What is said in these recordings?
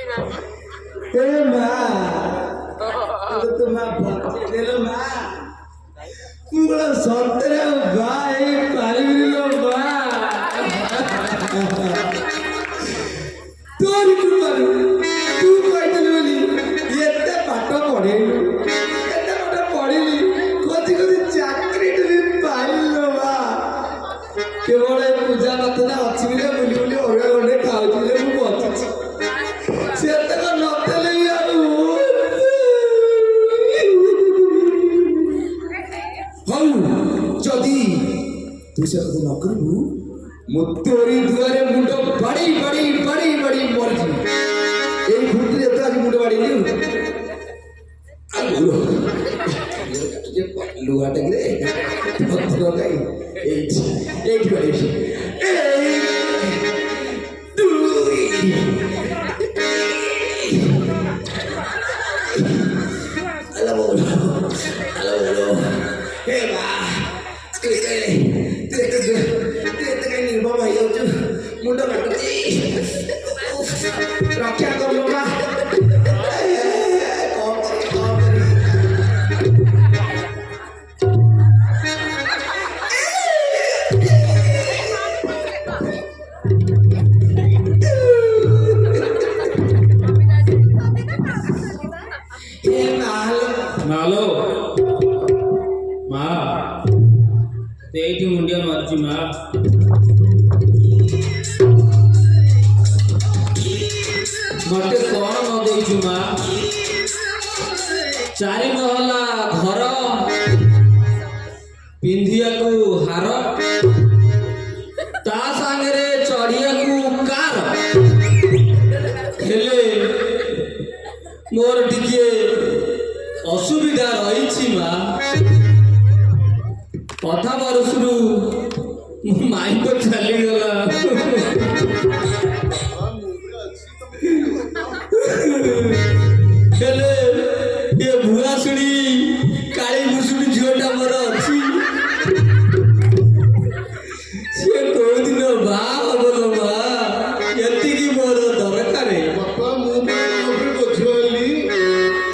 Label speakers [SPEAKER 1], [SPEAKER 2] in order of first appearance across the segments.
[SPEAKER 1] ଏ ମା ତୁ ମା ବଞ୍ଚେଇଦେଲ ମା ମୁଁ କଣ ସତରେ ଆଉ ବା ହେଇପାରିବିନି ଲୋ ମା ତୋରି କୃପାରୁ ତୁ କହିଥିଲୁ ବୋଲି ଏତେ ପାଠ ପଢେଇଲୁ ଏତେ ପାଠ ପଢିଲି ଖୋଜି ଖୋଜି ଚାକିରିଟେ ବି ପାଇଲି ଲୋ ମା କେବଳ ଏ ପୂଜା ପାଠଟା ଅଛି ବୋଲି ବୁଲି ବୁଲି ଅଲଗା ଗଣ୍ଡେ ଖାଉଛି ବୋଲି ମୁଁ ବଞ୍ଚୁଛି ସେତକ ନଦେଲେ ବି ଆଉ ହଉ ଯଦି ତୁ ସେ କଥା ନ କରିବୁ ମୁଁ ତୋରି ଦୁଆରେ ମୁଣ୍ଡ ବାଡେଇ ବାଡେଇ ବାଡେଇ ବାଡେଇ ମରିଯିବି ଏଇ ଫୁଟିରେ ତ ଆଜି ମୁଣ୍ଡ ବାଡେଇ ଦିଉ ଲୁହା ଟାକିରେ ପଥର କାଇ ଏଇଠି ଏଇଠି ବାଡେଇଛି ନିର୍ଭର ହେଇଯାଉଛୁ ମୁଣ୍ଡ କାଟୁଛି ରକ୍ଷା କରିବ ମା
[SPEAKER 2] ମାଲୋ ମା ଏଇଠି ମୁଣ୍ଡିଆ ମାରୁଛି ମା ମତେ କଣ ନ ଦେଇଛୁ ମା ଚାରି ମହଲା ଘର ପିନ୍ଧିବାକୁ ହାର ତା ସାଙ୍ଗରେ ଚଢିବାକୁ କାର ହେଲେ ମୋର ଟିକେ ଅସୁବିଧା ରହିଛି ମା ଅଧା ବରଷରୁ ମାଇକ ଚାଲିଗଲା ହେଲେ ଏ ଭୁଆଶୁଣୀ କାଳି ଭୁଷୁଣୀ ଝିଅଟା ମୋର ଅଛି ସିଏ କୋଉଦିନ ବାହା ହବ ଲୋ ମା ଏତିକି ମୋର ଦରକାର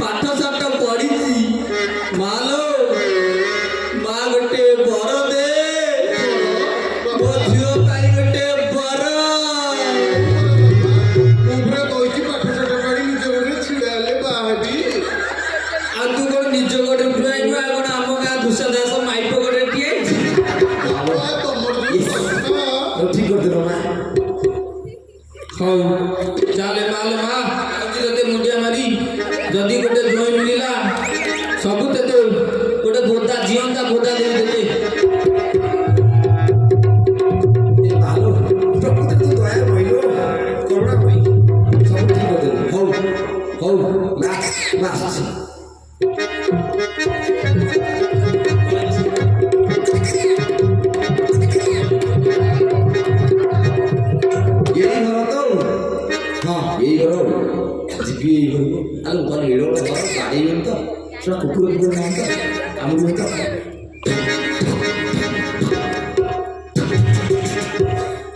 [SPEAKER 2] ପାଠ ସାଠ ପଢିଛି ମାଲୋ ମା ଗୋଟେ ବର ଦେ ମୋ ଝିଅ ପାଇଁ ଗୋଟେ ବର ଆଉ ତୁ କଣ ନିଜ ଗୋଟେ ଉଠାଇବୁ ଆଉ କଣ ଆମ ଗାଁ ଦୁଷା ଦାସ ମାଇପ ଗୋଟେ ଟିଏ
[SPEAKER 1] ଠିକ କରିଦେଲ ମା
[SPEAKER 2] ହଉ ଚାଲେ ମାଲୋ ମା ଆଜି ତତେ ମୁଣ୍ଡିଆ ମାରି ଯଦି ଗୋଟେ ଜୋଇ ମିଳିଲା ସବୁ ତତେ ଗୋଟେ ବୋଦା ଜିଅନ୍ତା ବୋଦା ଦେଇଦେଲେ
[SPEAKER 1] ଭାলো ପ୍ରକୃତରେ ତୁ ଦୟା ରହିଲୁ କରୁଣା ରହି ସବୁ ଠିକ କରିଦେଲୁ ହଉ ହଉ ମା ମା ଆସୁଛି ଏଇ ଘର ତ ହଁ ଏଇ ଘର ଯିବି ଏଇ ଘରକୁ ଆଲୋ ଘର ଏଡ଼ ଘର ବାଡ଼େଇବେନି ତ ସେଟା କୁକୁର କୁକୁର ନାହାନ୍ତି ତ ଆମକୁ ତ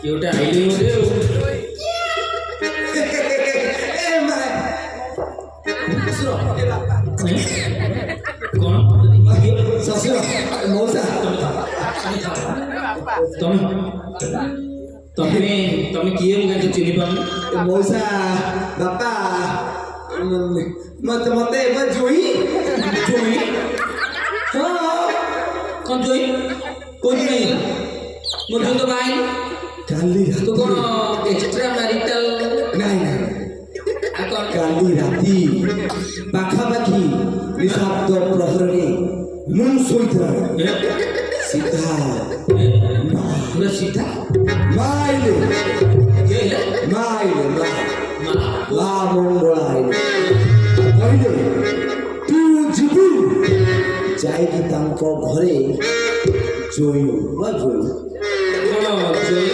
[SPEAKER 2] କିଏ ଗୋଟେ ଆଇଲେ ବୋଧେ ଆଉ କଣ
[SPEAKER 1] ଶ୍ୱଶୁର ମଉସା
[SPEAKER 2] ତମେ ତମେ କିଏ ମୁଁ କାହିଁ ଚିହ୍ନି ପାରୁନି
[SPEAKER 1] ମଉସା ବାପା ମତେ ମତେ ଏବେ ଜୋଇ
[SPEAKER 2] ଜୋଇ
[SPEAKER 1] ହଁ
[SPEAKER 2] କଣ ଜୋଇ କୋଉଠି ନାହିଁ ମୋ ଝିଅ ତ ବାହା ହେଇନି
[SPEAKER 1] କାଲି
[SPEAKER 2] ତୁ କଣ ଏକ୍ସଟ୍ରା ମ୍ୟାରିଟାଲ
[SPEAKER 1] ନାଇଁ ନାଇଁ
[SPEAKER 2] ଆଉ କଣ
[SPEAKER 1] କାଲି ରାତି ପାଖାପାଖି ନିଶାବ୍ଦ ପ୍ରହରରେ ମୁଁ ଶୋଇଥିଲା ସିଧା
[SPEAKER 2] ପୁରା ସିଧା
[SPEAKER 1] ମାଇଲେ ମାଇଲେ ମା ମଙ୍ଗଳା ଆଇଲେ କହିଲେ ତୁ ଯିବୁ ଯାଇକି ତାଙ୍କ ଘରେ ଜୋଇ ବା ଜୋଇ
[SPEAKER 2] କଣ ଜୋଇ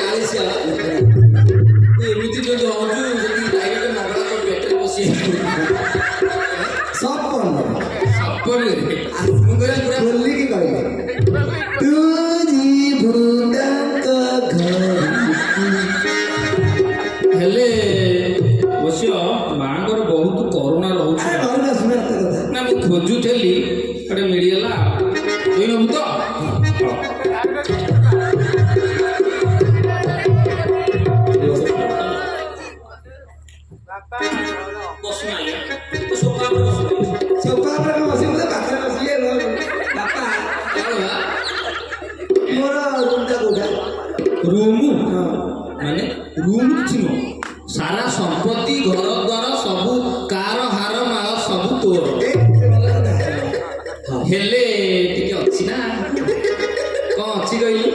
[SPEAKER 2] କାଳିସିଆ ଏମିତି ଯଦି ହଉଛୁ ଯଦି ଡାଇରେକ୍ଟ ମଙ୍ଗଳା ତ ପେଟରେ ବସି
[SPEAKER 1] ସପନରେ
[SPEAKER 2] ମୁଁ କହିଲା ପୁରା
[SPEAKER 1] ବୋଲିକି କହିଲେ ତୁ ଯିବୁ ତାଙ୍କ ଘରେ
[SPEAKER 2] ହେଲେ ବସି ବସୁନ ଆଜ୍ଞା ତ ସୋଫା ଉପରେ ବସୁନ
[SPEAKER 1] ସୋଫା ଉପରେ ବସିବୁ ତ ପାଖରେ ବସିଲେ ବାପା
[SPEAKER 2] କଣ ବା
[SPEAKER 1] ମୋର ରୁମ୍ଟା କୋଉଟା?
[SPEAKER 2] ରୁମ୍
[SPEAKER 1] ହଁ
[SPEAKER 2] ମାନେ ରୁମ୍ କିଛି ନୁହଁ ସାରା ସମ୍ପତ୍ତି ଘର ଦ୍ୱାର ସବୁ କାର ହାର ମାଳ ସବୁ ତୋର ହେଲେ ଟିକେ ଅଛି ନା କଣ ଅଛି କହିଲୁ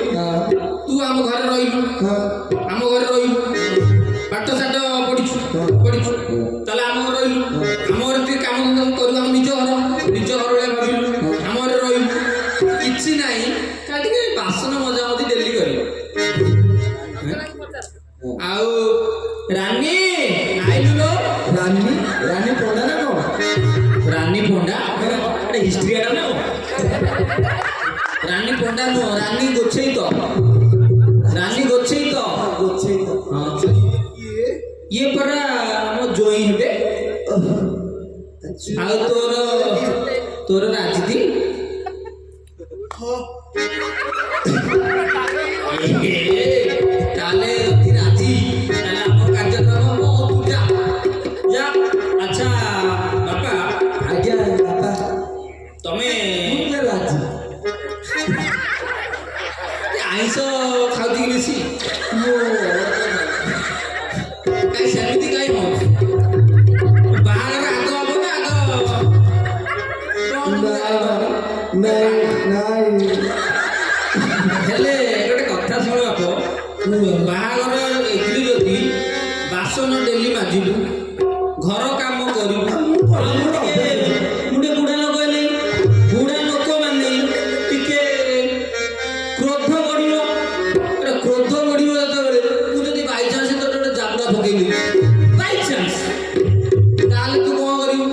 [SPEAKER 2] ତୁ ଆମ ଘରେ ରହିଲୁ ଆମ ଘରେ ରହିଲୁ ପାଠ ସାଠ ପଢିଛୁ ତାହେଲେ ଆମ ଘରେ ରହିଲୁ ଆମ ଘରେ ଟିକେ କାମ କରିବୁ ଆମ ନିଜ ଘର ଭଳିଆ ଭାବିଲୁ ଆମ ଘରେ ରହିବୁ କିଛି ନାହିଁ ଖାଲି ଟିକେ ବାସନ ମଜାମଜି ଡେଲି କରିବୁ ଆଉ ରାନୀ ଆଇଲୁ ଲୋ
[SPEAKER 1] ରାନୀ ରାନୀ ପଣ୍ଡା ନା କଣ?
[SPEAKER 2] ରାନୀ ପଣ୍ଡା ଗୋଟେ ହିଷ୍ଟ୍ରି ଆଡ ନା ରାନୀ ପଣ୍ଡା ନୁହଁ ରାନୀ ଗୋଛେଇ ତ
[SPEAKER 1] ଗୋଛେଇ ତ
[SPEAKER 2] ହଁ ଇଏ ପରା ଆମ ଜୋଇଁ ହେବେ ଆଉ ତୋର ରାଜଦି ତାହେଲେ ଯଦି ରାଜି ତାହେଲେ ଆମ କାର୍ଯ୍ୟକ୍ରମ ତୁ ଯା ଆଚ୍ଛା ବାପା
[SPEAKER 1] ଆଜ୍ଞା ବାପା
[SPEAKER 2] ତମେ
[SPEAKER 1] ମୁଁ ରାଜି
[SPEAKER 2] ଆଇଁଷ ଖାଉଛି କି ବେଶୀ
[SPEAKER 1] ମୁଁ
[SPEAKER 2] କାଇଁ ସେମିତି କାଇଁ ହଉଛି ବାହାଘର ଆଗ ହବ ନା
[SPEAKER 1] ନାଇଁ ନାଇଁ
[SPEAKER 2] ହେଲେ ଗୋଟେ କଥା ଶୁଣ ବାପ ବାହାଘର ଏଥିରୁ ଯଦି ବାସନ ଡେଲି ମାଜିବୁ ଘର କାମ କରିବୁ ଗୋଟେ ବୁଢା ଲୋକ ହେଲେ ବୁଢା ଲୋକମାନେ ଟିକେ କ୍ରୋଧ ବଢିବ ଯେତେବେଳେ ତୁ ଯଦି ବାଇଚାନ୍ସ ତୋତେ ଗୋଟେ ଜାବୁଡା ପକେଇଲି ବାଇଚାନ୍ସ ତାହେଲେ ତୁ କଣ କରିବୁ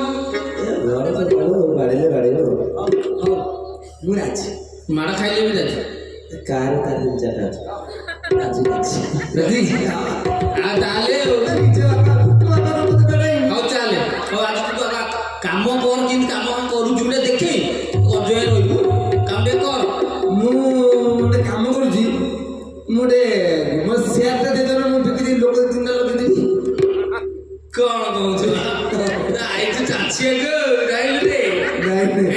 [SPEAKER 1] ବାଡେଇଲେ ମୁଁ ରାଜି
[SPEAKER 2] ମାଡ଼ ଖାଇଲେ ବି ଯାଉଛି
[SPEAKER 1] କାର ତାର ଚାଟା ରାଜି
[SPEAKER 2] ଯଦି ଆଉ ତାହେଲେ ହଉ ଚାଲେ ହଉ ଆଜି ତୁ କାମ କର କେମିତି କାମ କରୁଛୁ ଗୋଟେ ଦେଖେ ଅଜୟ ରହିବୁ କାମ ଟିକେ କର
[SPEAKER 1] ମୁଁ ଗୋଟେ କାମ କରୁଛି ମୁଁ ଗୋଟେ ମୋ ସେୟାରଟା ଦେଇଦେବ ମୁଁ ବିକ୍ରି ଲୋକ 3ଟା ଲଗେଇଦେବି
[SPEAKER 2] କଣ କହୁଛୁ ଆଇଛୁ ଚାଷିବାକୁ ରହିଲୁ ରେ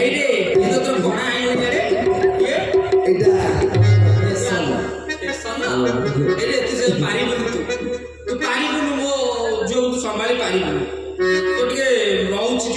[SPEAKER 2] ଏଇରେ ଏ ତ ତୋର କଣା ଆଇନି ରେ
[SPEAKER 1] ଏଇଟା
[SPEAKER 2] ଏଇରେ ତୁ ସେ ପାରିବୁନି ତୁ ପାରିବୁନି ମୋ ଝିଅକୁ ତୁ ସମ୍ଭାଳି ପାରିବୁନି ତ ଟିକେ ରହୁଛି